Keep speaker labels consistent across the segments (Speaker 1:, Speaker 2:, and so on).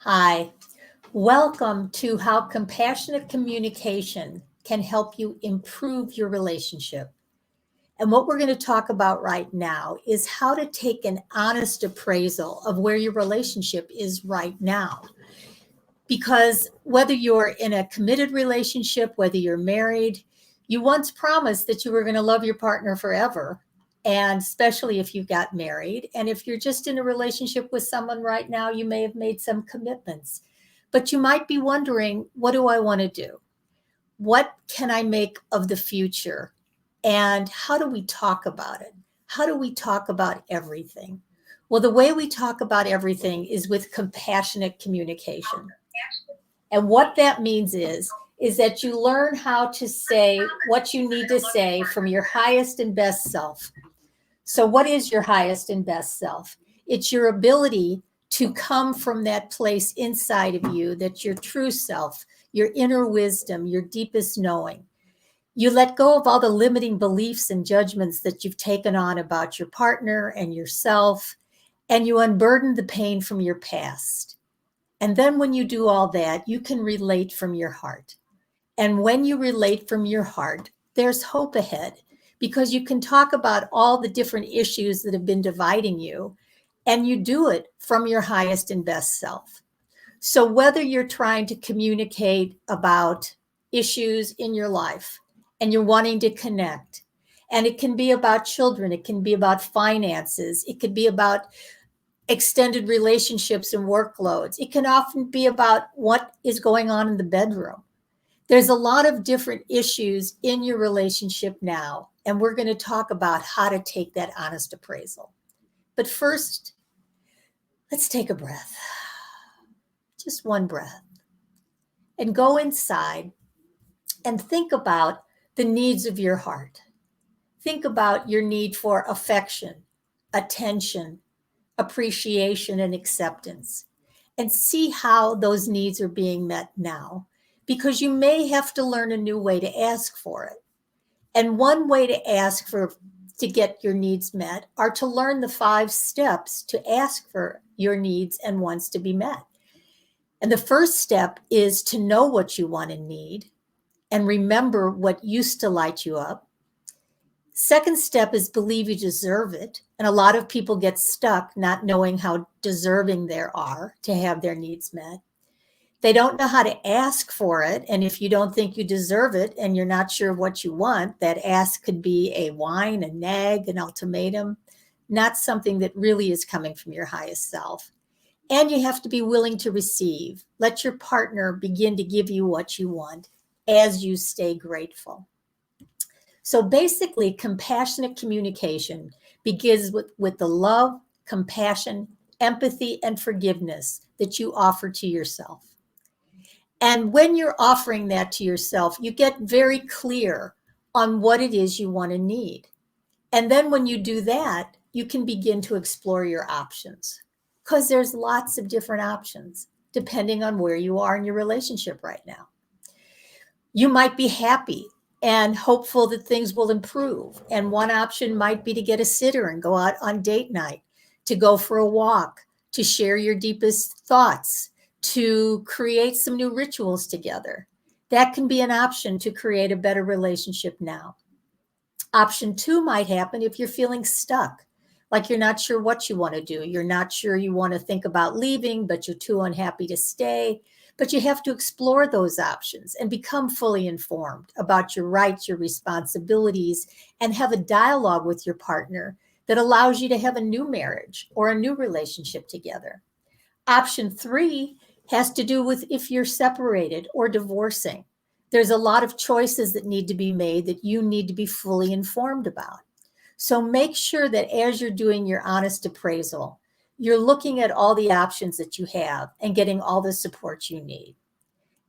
Speaker 1: Hi, welcome to How Compassionate Communication Can Help You Improve Your Relationship. And what we're going to talk about right now is how to take an honest appraisal of where your relationship is right now. Because whether you're in a committed relationship, whether you're married, you once promised that you were going to love your partner forever. And especially if you got married. And if you're just in a relationship with someone right now, you may have made some commitments. But you might be wondering, what do I want to do? What can I make of the future? And how do we talk about it? How do we talk about everything? Well, the way we talk about everything is with compassionate communication. And what that means is that you learn how to say what you need to say from your highest and best self. So what is your highest and best self? It's your ability to come from that place inside of you, that's your true self, your inner wisdom, your deepest knowing. You let go of all the limiting beliefs and judgments that you've taken on about your partner and yourself, and you unburden the pain from your past. And then when you do all that, you can relate from your heart. And when you relate from your heart, there's hope ahead, because you can talk about all the different issues that have been dividing you, and you do it from your highest and best self. So whether you're trying to communicate about issues in your life and you're wanting to connect, and it can be about children, it can be about finances, it could be about extended relationships and workloads, it can often be about what is going on in the bedroom. There's a lot of different issues in your relationship now, and we're going to talk about how to take that honest appraisal. But first, let's take a breath. Just one breath. And go inside and think about the needs of your heart. Think about your need for affection, attention, appreciation, and acceptance, and see how those needs are being met now, because you may have to learn a new way to ask for it. And one way to ask to get your needs met are to learn the 5 steps to ask for your needs and wants to be met. And the first step is to know what you want and need and remember what used to light you up. Second step is believe you deserve it. And a lot of people get stuck not knowing how deserving they are to have their needs met. They don't know how to ask for it. And if you don't think you deserve it and you're not sure what you want, that ask could be a whine, a nag, an ultimatum, not something that really is coming from your highest self. And you have to be willing to receive. Let your partner begin to give you what you want as you stay grateful. So basically, compassionate communication begins with the love, compassion, empathy, and forgiveness that you offer to yourself. And when you're offering that to yourself, you get very clear on what it is you want to need. And then when you do that, you can begin to explore your options, because there's lots of different options depending on where you are in your relationship right now. You might be happy and hopeful that things will improve. And one option might be to get a sitter and go out on date night, to go for a walk, to share your deepest thoughts, to create some new rituals together. That can be an option to create a better relationship now. Option 2 might happen if you're feeling stuck, like you're not sure what you want to do. You're not sure you want to think about leaving, but you're too unhappy to stay. But you have to explore those options and become fully informed about your rights, your responsibilities, and have a dialogue with your partner that allows you to have a new marriage or a new relationship together. Option 3 has to do with if you're separated or divorcing. There's a lot of choices that need to be made that you need to be fully informed about. So make sure that as you're doing your honest appraisal, you're looking at all the options that you have and getting all the support you need.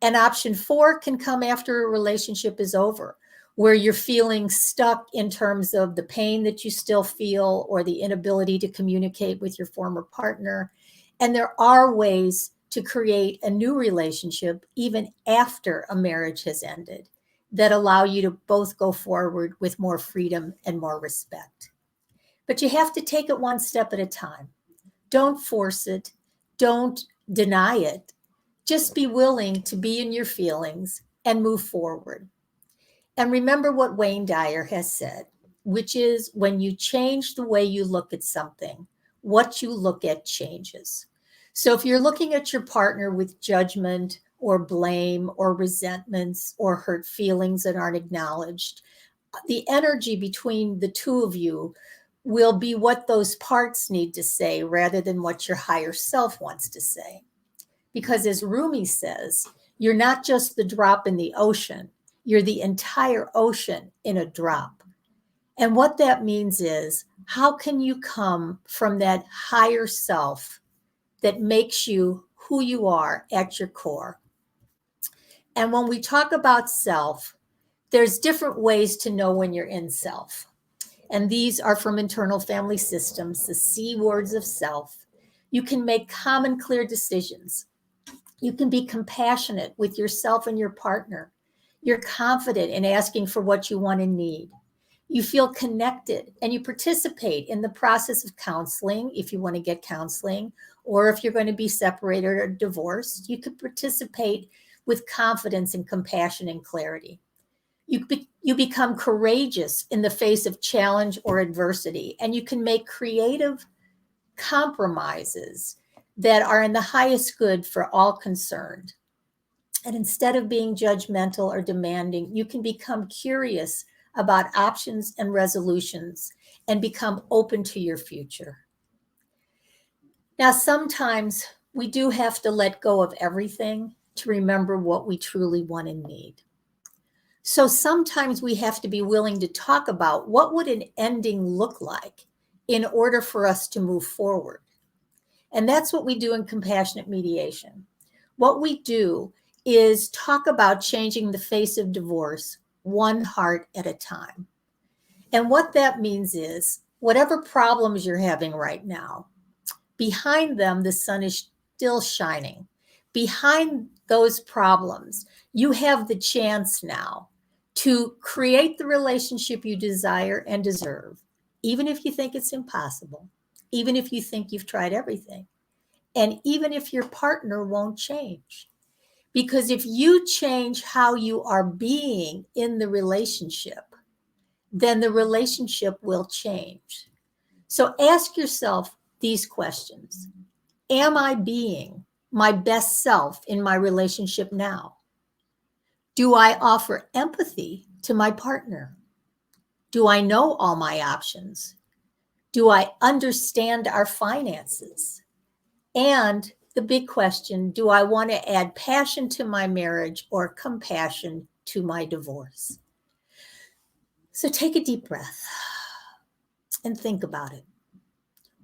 Speaker 1: And option 4 can come after a relationship is over, where you're feeling stuck in terms of the pain that you still feel or the inability to communicate with your former partner. And there are ways to create a new relationship even after a marriage has ended that allow you to both go forward with more freedom and more respect. But you have to take it one step at a time. Don't force it. Don't deny it. Just be willing to be in your feelings and move forward. And remember what Wayne Dyer has said, which is when you change the way you look at something, what you look at changes. So if you're looking at your partner with judgment or blame or resentments or hurt feelings that aren't acknowledged, the energy between the two of you will be what those parts need to say rather than what your higher self wants to say. Because as Rumi says, you're not just the drop in the ocean, you're the entire ocean in a drop. And what that means is, how can you come from that higher self that makes you who you are at your core? And when we talk about self, there's different ways to know when you're in self. And these are from internal family systems, the C words of self. You can make common, clear decisions. You can be compassionate with yourself and your partner. You're confident in asking for what you want and need. You feel connected and you participate in the process of counseling if you want to get counseling, or if you're going to be separated or divorced, you could participate with confidence and compassion and clarity. You become courageous in the face of challenge or adversity, and you can make creative compromises that are in the highest good for all concerned. And instead of being judgmental or demanding, you can become curious about options and resolutions and become open to your future. Now, sometimes we do have to let go of everything to remember what we truly want and need. So sometimes we have to be willing to talk about what would an ending look like in order for us to move forward. And that's what we do in compassionate mediation. What we do is talk about changing the face of divorce one heart at a time. And what that means is whatever problems you're having right now, behind them, the sun is still shining. Behind those problems, you have the chance now to create the relationship you desire and deserve, even if you think it's impossible, even if you think you've tried everything, and even if your partner won't change. Because if you change how you are being in the relationship, then the relationship will change. So ask yourself these questions. Am I being my best self in my relationship now? Do I offer empathy to my partner? Do I know all my options? Do I understand our finances? And the big question, do I want to add passion to my marriage or compassion to my divorce? So take a deep breath and think about it.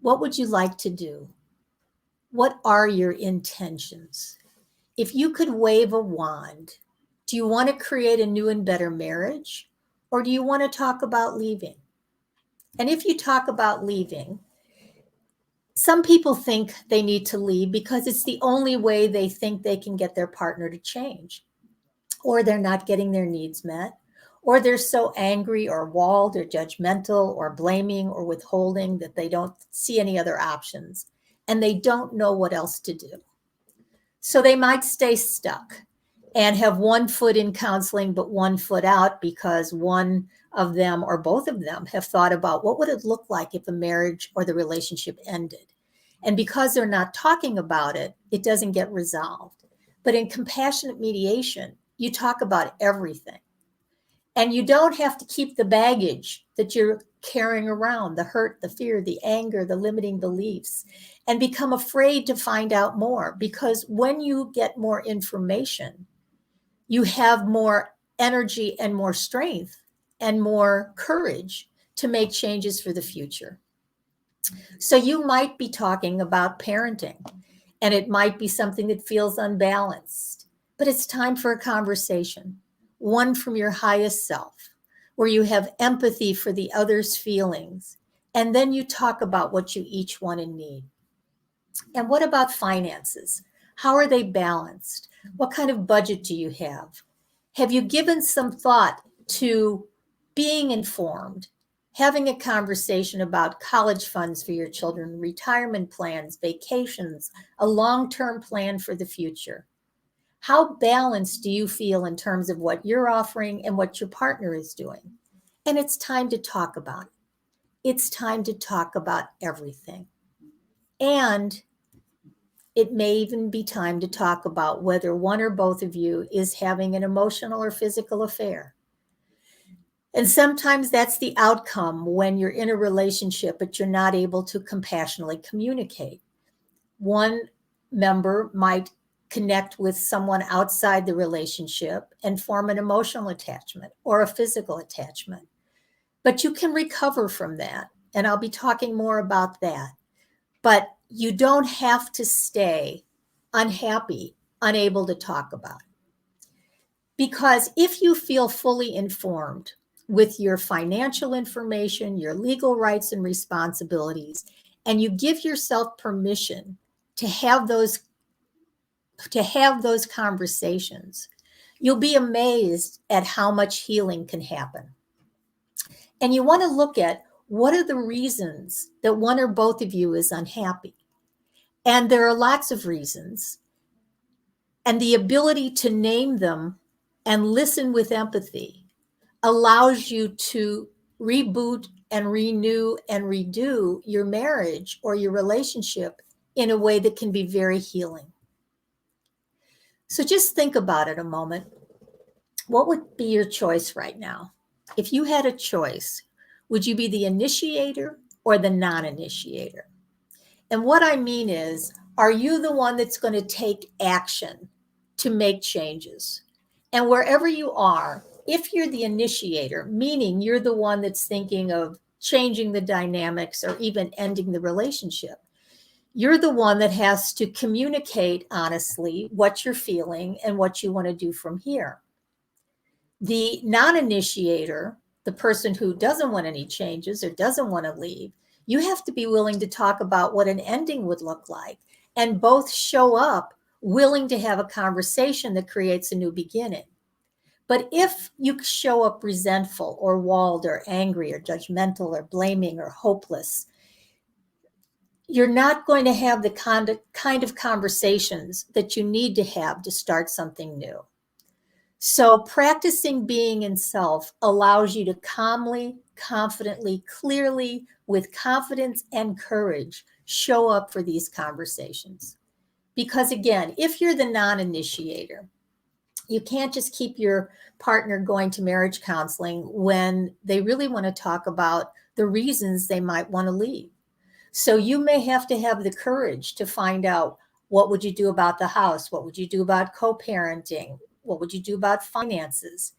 Speaker 1: What would you like to do? What are your intentions? If you could wave a wand, do you want to create a new and better marriage, or do you want to talk about leaving? And if you talk about leaving, some people think they need to leave because it's the only way they think they can get their partner to change, or they're not getting their needs met, or they're so angry or walled or judgmental or blaming or withholding that they don't see any other options and they don't know what else to do. So they might stay stuck and have one foot in counseling, but one foot out because one of them or both of them have thought about what would it look like if a marriage or the relationship ended. And because they're not talking about it, it doesn't get resolved. But in compassionate mediation, you talk about everything. And you don't have to keep the baggage that you're carrying around, the hurt, the fear, the anger, the limiting beliefs, and become afraid to find out more. Because when you get more information, you have more energy and more strength and more courage to make changes for the future. So you might be talking about parenting, and it might be something that feels unbalanced, but it's time for a conversation, one from your highest self, where you have empathy for the other's feelings, and then you talk about what you each want and need. And what about finances? How are they balanced? What kind of budget do you have? Have you given some thought to being informed having a conversation about college funds for your children, retirement plans, vacations, a long-term plan for the future. How balanced do you feel in terms of what you're offering and what your partner is doing? And it's time to talk about it. It's time to talk about everything. And it may even be time to talk about whether one or both of you is having an emotional or physical affair. And sometimes that's the outcome when you're in a relationship, but you're not able to compassionately communicate. One member might connect with someone outside the relationship and form an emotional attachment or a physical attachment. But you can recover from that. And I'll be talking more about that. But you don't have to stay unhappy, unable to talk about it. Because if you feel fully informed with your financial information, your legal rights and responsibilities, and you give yourself permission to have those conversations, you'll be amazed at how much healing can happen. And you want to look at what are the reasons that one or both of you is unhappy. And there are lots of reasons. And the ability to name them and listen with empathy allows you to reboot and renew and redo your marriage or your relationship in a way that can be very healing. So just think about it a moment. What would be your choice right now? If you had a choice, would you be the initiator or the non-initiator? And what I mean is, are you the one that's going to take action to make changes? And wherever you are, if you're the initiator, meaning you're the one that's thinking of changing the dynamics or even ending the relationship, you're the one that has to communicate honestly what you're feeling and what you want to do from here. The non-initiator, the person who doesn't want any changes or doesn't want to leave, you have to be willing to talk about what an ending would look like and both show up willing to have a conversation that creates a new beginning. But if you show up resentful or walled or angry or judgmental or blaming or hopeless, you're not going to have the kind of conversations that you need to have to start something new. So practicing being in self allows you to calmly, confidently, clearly, with confidence and courage, show up for these conversations. Because again, if you're the non-initiator, you can't just keep your partner going to marriage counseling when they really want to talk about the reasons they might want to leave. So you may have to have the courage to find out, what would you do about the house? What would you do about co-parenting? What would you do about finances?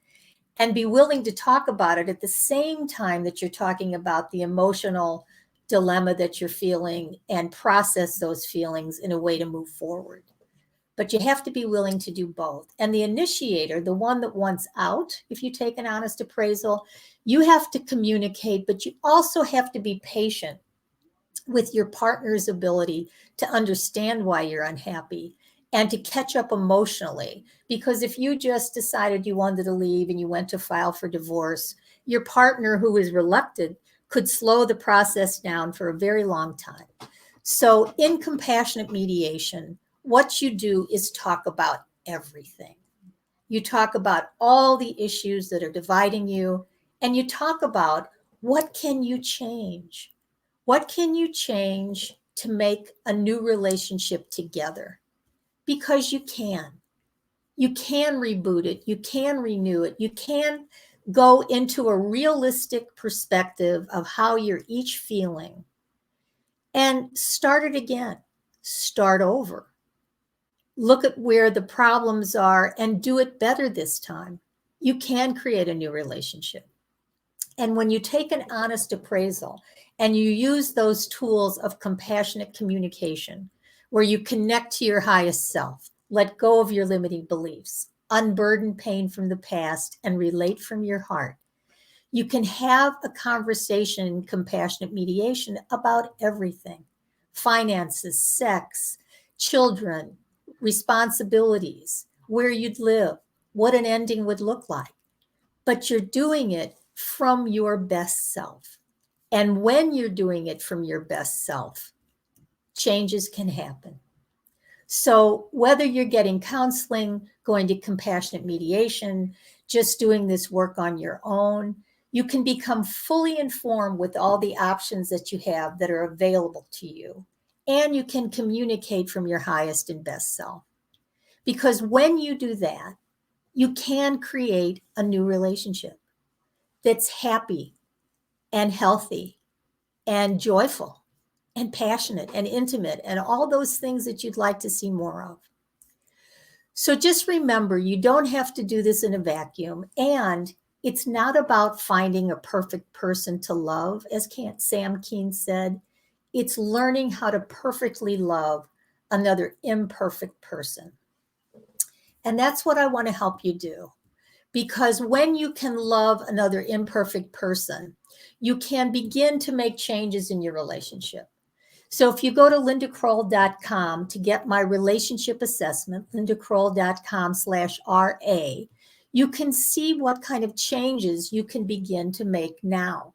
Speaker 1: And be willing to talk about it at the same time that you're talking about the emotional dilemma that you're feeling and process those feelings in a way to move forward. But you have to be willing to do both. And the initiator, the one that wants out, if you take an honest appraisal, you have to communicate, but you also have to be patient with your partner's ability to understand why you're unhappy and to catch up emotionally. Because if you just decided you wanted to leave and you went to file for divorce, your partner who is reluctant could slow the process down for a very long time. So in compassionate mediation, what you do is talk about everything. You talk about all the issues that are dividing you, and you talk about what can you change? What can you change to make a new relationship together? Because you can. You can reboot it. You can renew it. You can go into a realistic perspective of how you're each feeling and start it again. Start over. Look at where the problems are and do it better this time. You can create a new relationship. And when you take an honest appraisal and you use those tools of compassionate communication, where you connect to your highest self, let go of your limiting beliefs, unburden pain from the past, and relate from your heart, you can have a conversation in compassionate mediation about everything: finances, sex, children, responsibilities, where you'd live, what an ending would look like. But you're doing it from your best self. And when you're doing it from your best self, changes can happen. So whether you're getting counseling, going to compassionate mediation, just doing this work on your own, you can become fully informed with all the options that you have that are available to you. And you can communicate from your highest and best self. Because when you do that, you can create a new relationship that's happy and healthy and joyful and passionate and intimate and all those things that you'd like to see more of. So just remember, you don't have to do this in a vacuum. And it's not about finding a perfect person to love, as Sam Keen said. It's learning how to perfectly love another imperfect person. And that's what I want to help you do. Because when you can love another imperfect person, you can begin to make changes in your relationship. So if you go to lindakroll.com to get my relationship assessment, lindakroll.com/RA, you can see what kind of changes you can begin to make now,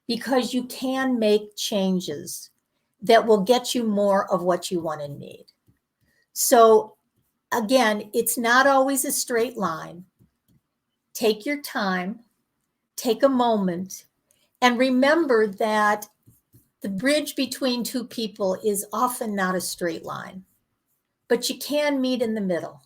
Speaker 1: because you can make changes that will get you more of what you want and need. So again, it's not always a straight line. Take your time, take a moment, and remember that the bridge between two people is often not a straight line, but you can meet in the middle.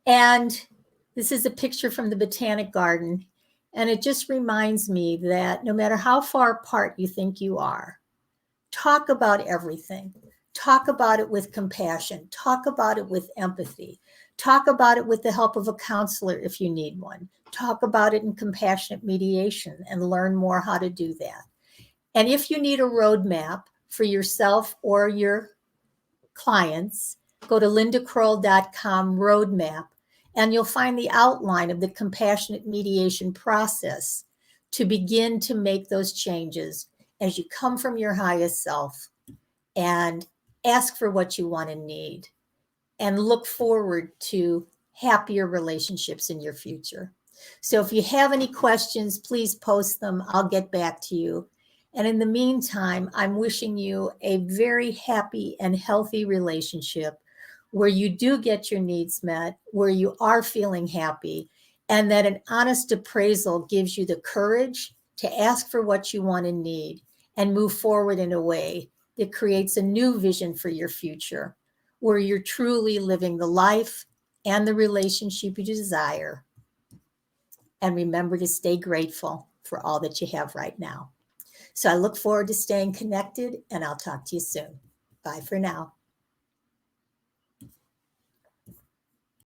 Speaker 1: And this is a picture from the Botanic Garden. And it just reminds me that no matter how far apart you think you are, talk about everything. Talk about it with compassion. Talk about it with empathy. Talk about it with the help of a counselor if you need one. Talk about it in compassionate mediation and learn more how to do that. And if you need a roadmap for yourself or your clients, go to lindakroll.com roadmap, and you'll find the outline of the compassionate mediation process to begin to make those changes as you come from your highest self and ask for what you want and need and look forward to happier relationships in your future. So if you have any questions, please post them. I'll get back to you. And in the meantime, I'm wishing you a very happy and healthy relationship where you do get your needs met, where you are feeling happy, and that an honest appraisal gives you the courage to ask for what you want and need and move forward in a way that creates a new vision for your future, where you're truly living the life and the relationship you desire. And remember to stay grateful for all that you have right now. So I look forward to staying connected, and I'll talk to you soon. Bye for now.